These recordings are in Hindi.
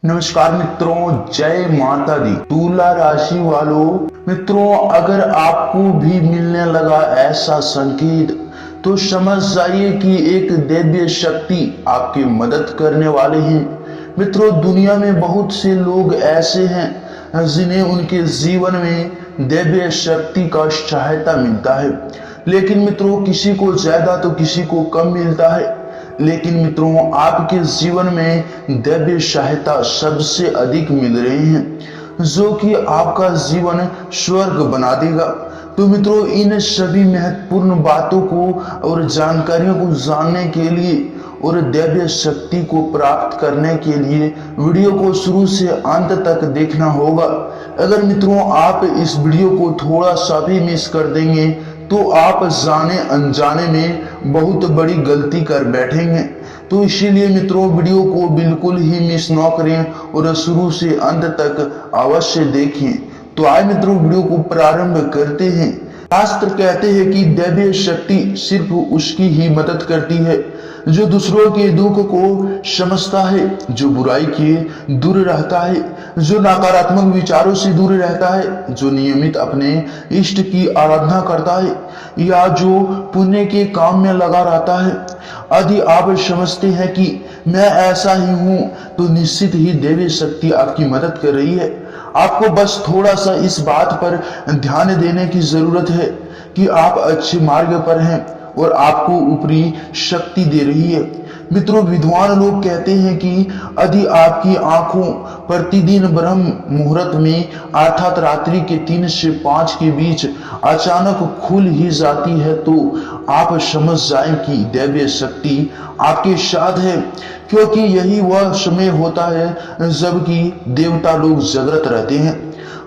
नमस्कार मित्रों, जय माता दी। तुला राशि वालों, मित्रों अगर आपको भी मिलने लगा ऐसा संकेत तो समझ जाइए कि एक दिव्य शक्ति आपकी मदद करने वाले हैं। मित्रों, दुनिया में बहुत से लोग ऐसे हैं जिन्हें उनके जीवन में दिव्य शक्ति का सहायता मिलता है, लेकिन मित्रों किसी को ज्यादा तो किसी को कम मिलता है। लेकिन मित्रों आपके जीवन में दिव्य सहायता सबसे अधिक मिल रही है, जो कि आपका जीवन स्वर्ग बना देगा। तो मित्रों इन सभी महत्वपूर्ण बातों को और जानकारियों को जानने के लिए और दिव्य शक्ति को प्राप्त करने के लिए वीडियो को शुरू से अंत तक देखना होगा। अगर मित्रों आप इस वीडियो को थोड़ा सा भी मिस कर देंगे तो आप जाने अनजाने में बहुत बड़ी गलती कर बैठेंगे। तो इसीलिए मित्रों वीडियो को बिल्कुल ही मिस न करें और शुरू से अंत तक अवश्य देखें। तो आइए मित्रों वीडियो को प्रारंभ करते हैं। शास्त्र कहते हैं कि दिव्य शक्ति सिर्फ उसकी ही मदद करती है जो दूसरों के दुख को समझता है, जो बुराई के दूर रहता है, जो नकारात्मक विचारों से दूर रहता है, जो नियमित अपने इष्ट की आराधना करता है या जो पुण्य के काम में लगा रहता है। यदि आप समझते हैं कि मैं ऐसा ही हूं तो निश्चित ही दिव्य शक्ति आपकी मदद कर रही है। आपको बस थोड़ा सा इस बात पर ध्यान देने की जरूरत है कि आप अच्छे मार्ग पर हैं और आपको ऊपरी शक्ति दे रही है। मित्रों विद्वान लोग कहते हैं कि यदि आपकी आंखों प्रतिदिन ब्रह्म मुहूर्त में अर्थात रात्रि के 3 से 5 के बीच अचानक खुल ही जाती है तो आप समझ जाएं कि दिव्य शक्ति आपके साथ है, क्योंकि यही वह समय होता है जबकि देवता लोग जागृत रहते हैं।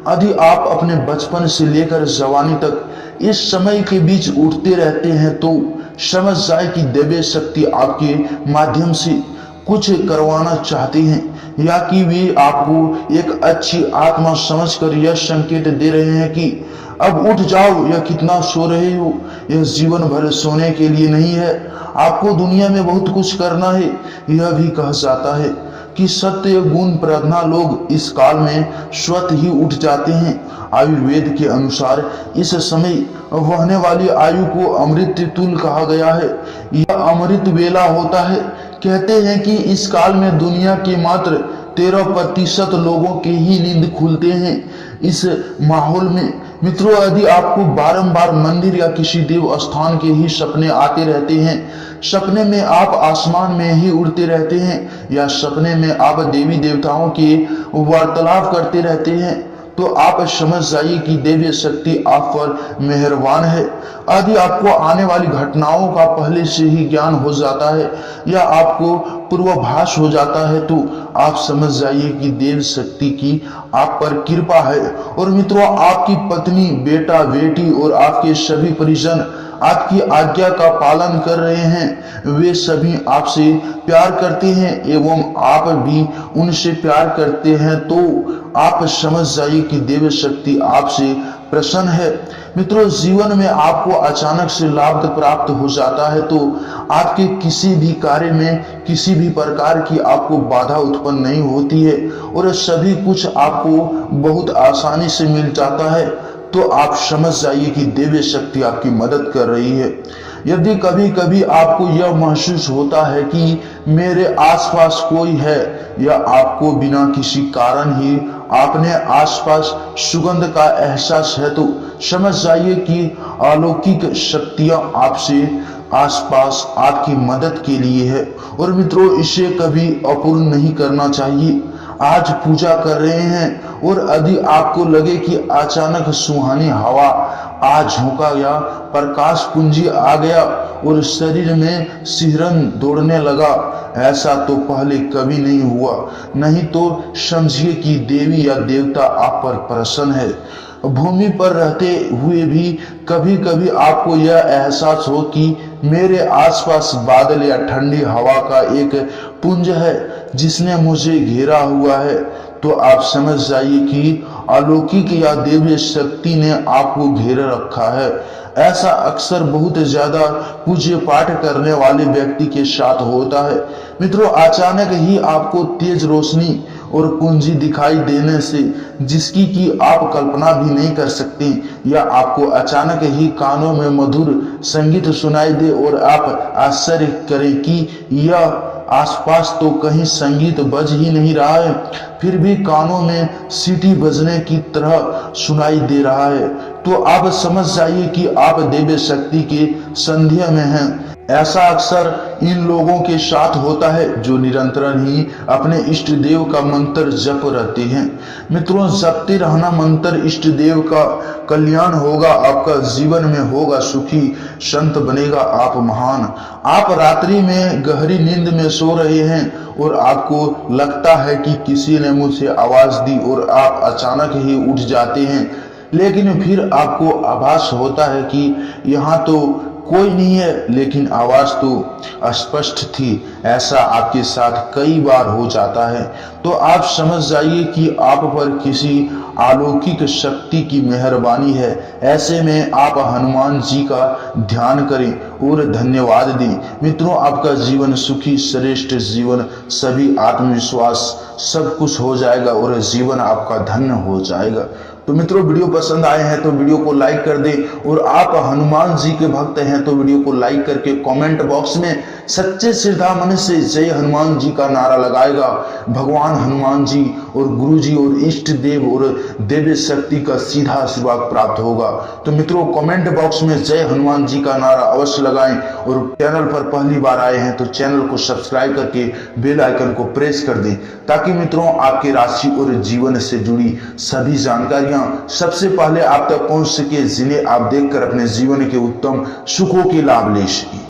यदि आप अपने बचपन से लेकर जवानी तक इस समय के बीच उठते रहते हैं तो समझ जाए कि दिव्य शक्ति आपके माध्यम से कुछ करवाना चाहते हैं, या कि वे आपको एक अच्छी आत्मा समझकर यह संकेत दे रहे हैं कि अब उठ जाओ, यह कितना सो रहे हो, यह जीवन भर सोने के लिए नहीं है, आपको दुनिया में बहुत कुछ करना है। यह भी कहा जाता है कि सत्य गुण प्रज्ञा लोग इस काल में स्वतः ही उठ जाते हैं। आयुर्वेद के अनुसार इस समय बहने वाली आयु को अमृत तुल कहा गया है। यह अमृत वेला होता है। कहते हैं कि इस काल में दुनिया के मात्र 13% लोगों के ही नींद खुलते हैं। इस माहौल में मित्रों यदि आपको बारंबार मंदिर या किसी देव स्थान के ही सपने आते रहते हैं, सपने में आप आसमान में ही उड़ते रहते हैं, या सपने में आप देवी देवताओं के वार्तालाप करते रहते हैं, तो आप समझ जाइए कि दिव्य शक्ति आप पर मेहरबान है। यदि आपको आने वाली घटनाओं का पहले से ही ज्ञान हो जाता है या आपको पूर्वाभास हो जाता है तो आप समझ जाइए कि देव शक्ति की आप पर कृपा है। और मित्रों आपकी पत्नी, बेटा, बेटी और आपके सभी परिजन आपकी आज्ञा का पालन कर रहे हैं। वे सभी आपसे प्यार करते हैं एवं आप भी उनसे प्यार करते हैं, तो आप समझ जाइए कि दिव्य शक्ति आपसे प्रसन्न है। मित्रों जीवन में आपको अचानक से लाभ प्राप्त हो जाता है तो आपके किसी भी कार्य में किसी भी प्रकार की आपको बाधा उत्पन्न नहीं होती है और सभी कुछ आपको बहुत आसानी से मिल जाता है, तो आप समझ जाइए कि दिव्य शक्ति आपकी मदद कर रही है। यदि कभी कभी आपको यह महसूस होता है कि मेरे आसपास कोई है या आपको बिना किसी कारण ही अपने आसपास सुगंध का एहसास है, तो समझ जाइए कि अलौकिक शक्तियां आपसे आसपास आपकी मदद के लिए है। और मित्रों इसे कभी अपूर्ण नहीं करना चाहिए। आज पूजा कर रहे हैं और यदि आपको लगे कि अचानक सुहानी हवा आ झोंका या प्रकाश पुंजी आ गया और शरीर में सिहरन दौड़ने लगा, ऐसा तो पहले कभी नहीं हुआ, नहीं तो समझिए कि देवी या देवता आप पर प्रसन्न है। भूमि पर रहते हुए भी कभी कभी आपको यह एहसास हो कि मेरे आसपास बादल या ठंडी हवा का एक पुंज है जिसने मुझे घेरा हुआ है, तो आप समझ जाइए कि अलौकिक या दिव्य शक्ति ने आपको घेरे रखा है। ऐसा अक्सर बहुत ज्यादा पूज्य पाठ करने वाले व्यक्ति के साथ होता है। मित्रों अचानक ही आपको तेज रोशनी और पूंजी दिखाई देने से जिसकी कि आप कल्पना भी नहीं कर सकते, या आपको अचानक ही कानों में मधुर संगीत सुनाई दे और आप आश्चर्य करें कि यह आसपास तो कहीं संगीत बज ही नहीं रहा है, फिर भी कानों में सीटी बजने की तरह सुनाई दे रहा है, तो आप समझ जाइए कि आप दिव्य शक्ति के संध्या में हैं। ऐसा अक्सर इन लोगों के साथ होता है जो निरंतर ही अपने इष्ट देव का मंत्र जप रहते हैं। मित्रों, जपते रहना मंत्र इष्ट देव का कल्याण होगा, आपका जीवन में होगा सुखी, संत बनेगा आप महान। आप रात्रि में गहरी नींद में सो रहे हैं और आपको लगता है कि किसी ने मुझसे आवाज दी और आप अचानक ही उठ जाते हैं, लेकिन फिर आपको आभास होता है कि यहाँ तो कोई नहीं है, लेकिन आवाज तो स्पष्ट थी। ऐसा आपके साथ कई बार हो जाता है, तो आप समझ जाइए कि आप पर किसी अलौकिक शक्ति की मेहरबानी है। ऐसे में आप हनुमान जी का ध्यान करें और धन्यवाद दें। मित्रों, आपका जीवन सुखी, श्रेष्ठ जीवन, सभी आत्मविश्वास सब कुछ हो जाएगा और जीवन आपका धन्य हो जाएगा। तो मित्रों, वीडियो पसंद आए हैं तो वीडियो को लाइक कर दें, और आप हनुमान जी के भक्त हैं तो वीडियो को लाइक करके कमेंट बॉक्स में सच्चे श्रद्धा मन से जय हनुमान जी का नारा लगाएगा। भगवान हनुमान जी और गुरु जी और इष्ट देव और दिव्य शक्ति का सीधा आशीर्वाद प्राप्त होगा। तो मित्रों, कमेंट बॉक्स में जय हनुमान जी का नारा अवश्य लगाएं, और चैनल पर पहली बार आए हैं तो चैनल को सब्सक्राइब करके बेल आइकन को प्रेस कर दें, ताकि मित्रों आपकी राशि और जीवन से जुड़ी सभी जानकारियां सबसे पहले आप तक पहुंच सके, जिन्हें आप देखकर अपने जीवन के उत्तम सुखों के लाभ ले सकें।